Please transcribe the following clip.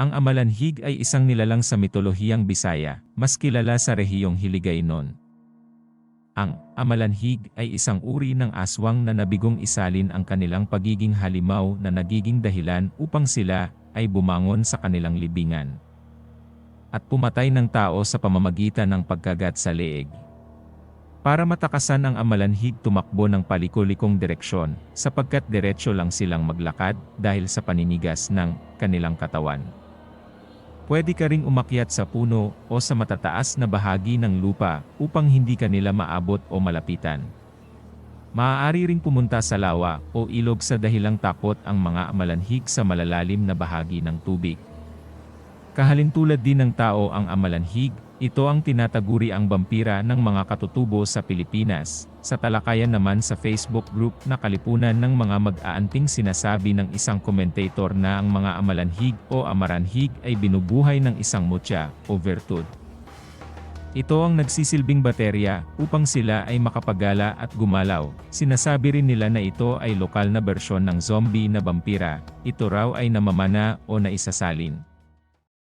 Ang amalanhig ay isang nilalang sa mitolohiyang Bisaya, mas kilala sa rehiyong Hiligaynon. Ang amalanhig ay isang uri ng aswang na nabigong isalin ang kanilang pagiging halimaw na nagiging dahilan upang sila ay bumangon sa kanilang libingan at pumatay ng tao sa pamamagitan ng pagkagat sa leeg. Para matakasan ang amalanhig, tumakbo ng palikulikong direksyon, sapagkat diretsyo lang silang maglakad dahil sa paninigas ng kanilang katawan. Pwede ka ring umakyat sa puno o sa matataas na bahagi ng lupa upang hindi ka nila maabot o malapitan. Maaari ring pumunta sa lawa o ilog sa dahilang takot ang mga amalanhig sa malalalim na bahagi ng tubig. Kahalintulad din ng tao ang amalanhig, ito ang tinataguri ang bampira ng mga katutubo sa Pilipinas. Sa talakayan naman sa Facebook group na Kalipunan ng mga Mag-aanting, sinasabi ng isang komentator na ang mga amalanhig o amaranhig ay binubuhay ng isang mutya o virtud. Ito ang nagsisilbing baterya upang sila ay makapagala at gumalaw. Sinasabi rin nila na ito ay lokal na bersyon ng zombie na bampira. Ito raw ay namamana o naisasalin.